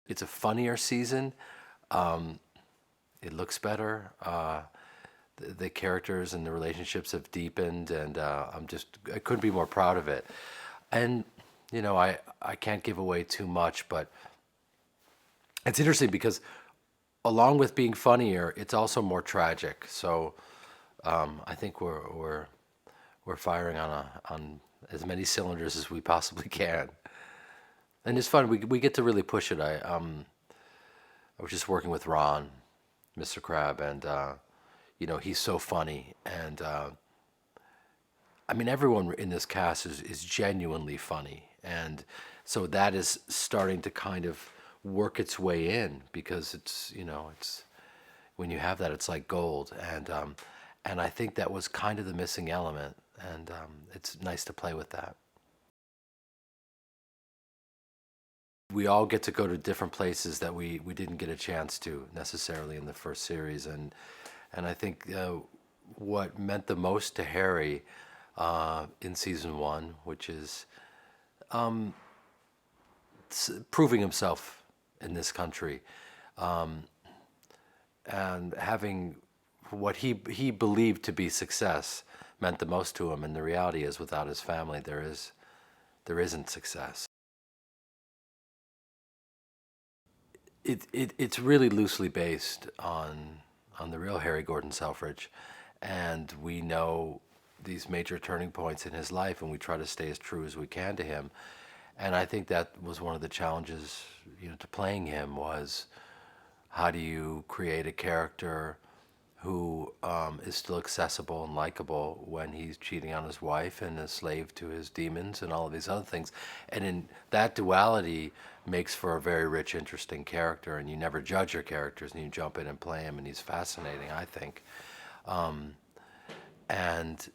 It's a funnier season. Um, it looks better. The characters and the relationships have deepened, and I couldn't be more proud of it. And I can't give away too much, but it's interesting because along with being funnier, it's also more tragic. So I think we're firing on as many cylinders as we possibly can, and it's fun. We get to really push it. I was just working with Ron, Mr. Crab, and he's so funny, and I mean everyone in this cast is genuinely funny, and so that is starting to kind of work its way in because it's when you have that, it's like gold, and I think that was kind of the missing element, and it's nice to play with that. We all get to go to different places that we didn't get a chance to necessarily in the first series, and I think what meant the most to Harry in season one, which is proving himself in this country, and having what he believed to be success meant the most to him, and the reality is without his family there isn't success. It's really loosely based on the real Harry Gordon Selfridge, and we know these major turning points in his life, and we try to stay as true as we can to him. And I think that was one of the challenges, to playing him was how do you create a character who is still accessible and likable when he's cheating on his wife and a slave to his demons and all of these other things. And in that duality makes for a very rich, interesting character. And you never judge your characters, and you jump in and play him, and he's fascinating, I think. And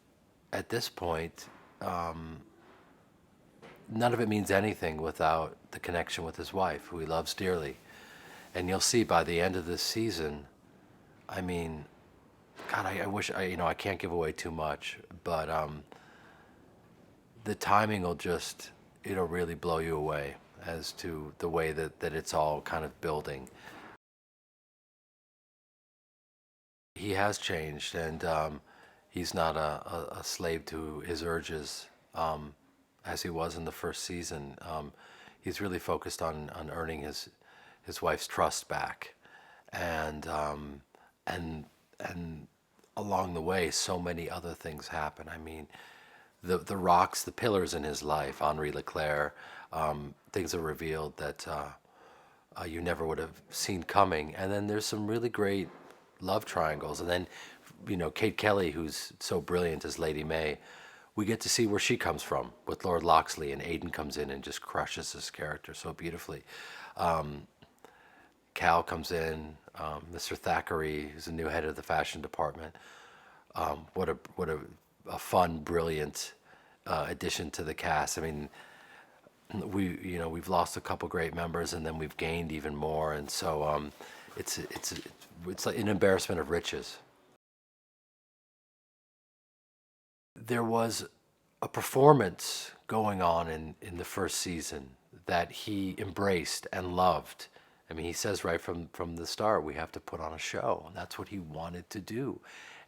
at this point, none of it means anything without the connection with his wife, who he loves dearly. And you'll see by the end of this season, I mean, God, I wish I can't give away too much, but the timing will just it'll really blow you away as to the way that it's all kind of building. He has changed, and he's not a slave to his urges as he was in the first season. He's really focused on earning his wife's trust back, and and along the way, so many other things happen. I mean, the rocks, the pillars in his life, Henri Leclerc, things are revealed that you never would have seen coming. And then there's some really great love triangles. And then, Kate Kelly, who's so brilliant as Lady May, we get to see where she comes from with Lord Loxley, and Aidan comes in and just crushes this character so beautifully. Cal comes in, Mr. Thackeray, who's the new head of the fashion department. What a fun, brilliant addition to the cast. I mean, we've lost a couple great members, and then we've gained even more, and so it's like an embarrassment of riches. There was a performance going on in the first season that he embraced and loved. I mean, he says right from the start, we have to put on a show, and that's what he wanted to do.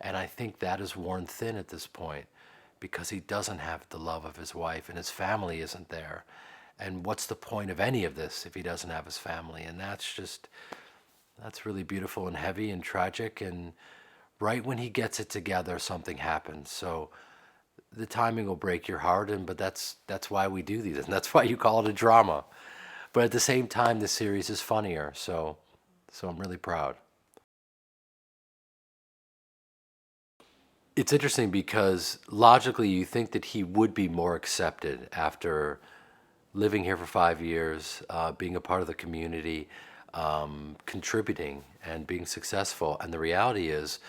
And I think that is worn thin at this point because he doesn't have the love of his wife, and his family isn't there. And what's the point of any of this if he doesn't have his family? And that's really beautiful and heavy and tragic. And right when he gets it together, something happens. So the timing will break your heart, but that's why we do these, and that's why you call it a drama. But at the same time, the series is funnier, so I'm really proud. It's interesting because logically you think that he would be more accepted after living here for 5 years, being a part of the community, contributing and being successful. And the reality is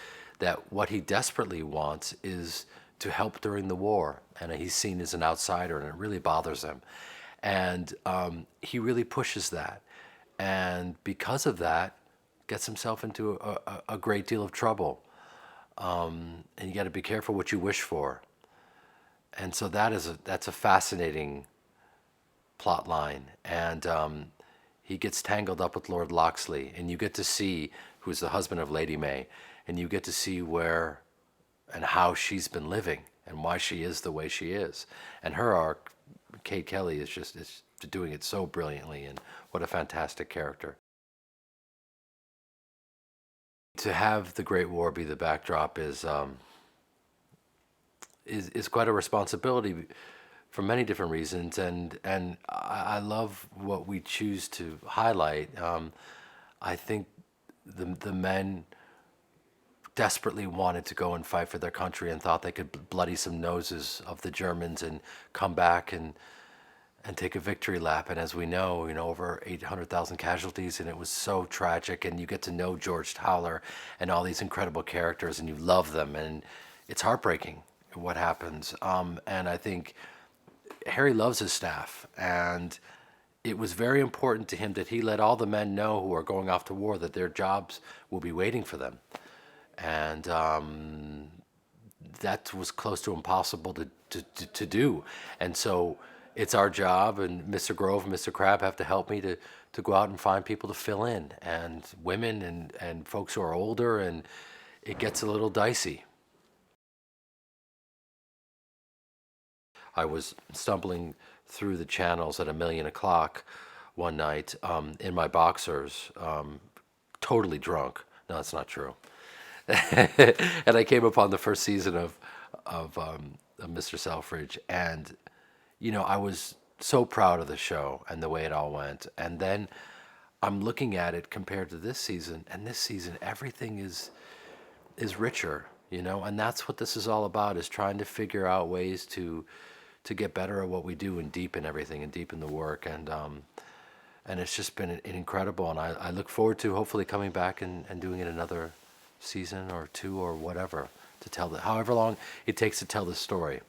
that what he desperately wants is to help during the war. And he's seen as an outsider, and it really bothers him. And he really pushes that. And because of that, gets himself into a great deal of trouble. And you got to be careful what you wish for. And so that's a fascinating plot line, and he gets tangled up with Lord Loxley, and you get to see who's the husband of Lady May, and you get to see where and how she's been living and why she is the way she is. And her arc, Kate Kelly, is doing it so brilliantly, and what a fantastic character. To have the Great War be the backdrop is quite a responsibility for many different reasons, and I love what we choose to highlight. I think the men desperately wanted to go and fight for their country and thought they could bloody some noses of the Germans and come back and take a victory lap. And as we know, over 800,000 casualties, and it was so tragic. And you get to know George Towler and all these incredible characters, and you love them, and it's heartbreaking what happens. And I think Harry loves his staff, and it was very important to him that he let all the men know who are going off to war that their jobs will be waiting for them. And that was close to impossible to do. And so it's our job, and Mr. Grove and Mr. Crab have to help me to go out and find people to fill in, and women and folks who are older, and it gets a little dicey. I was stumbling through the channels at 1,000,000 o'clock one night in my boxers, totally drunk. No, that's not true. And I came upon the first season of Mr. Selfridge, and I was so proud of the show and the way it all went. And then I'm looking at it compared to this season, and this season everything is richer, and that's what this is all about, is trying to figure out ways to get better at what we do and deepen everything and deepen the work. And it's just been incredible, and I look forward to hopefully coming back and doing it another season or two or whatever, to tell however long it takes to tell the story.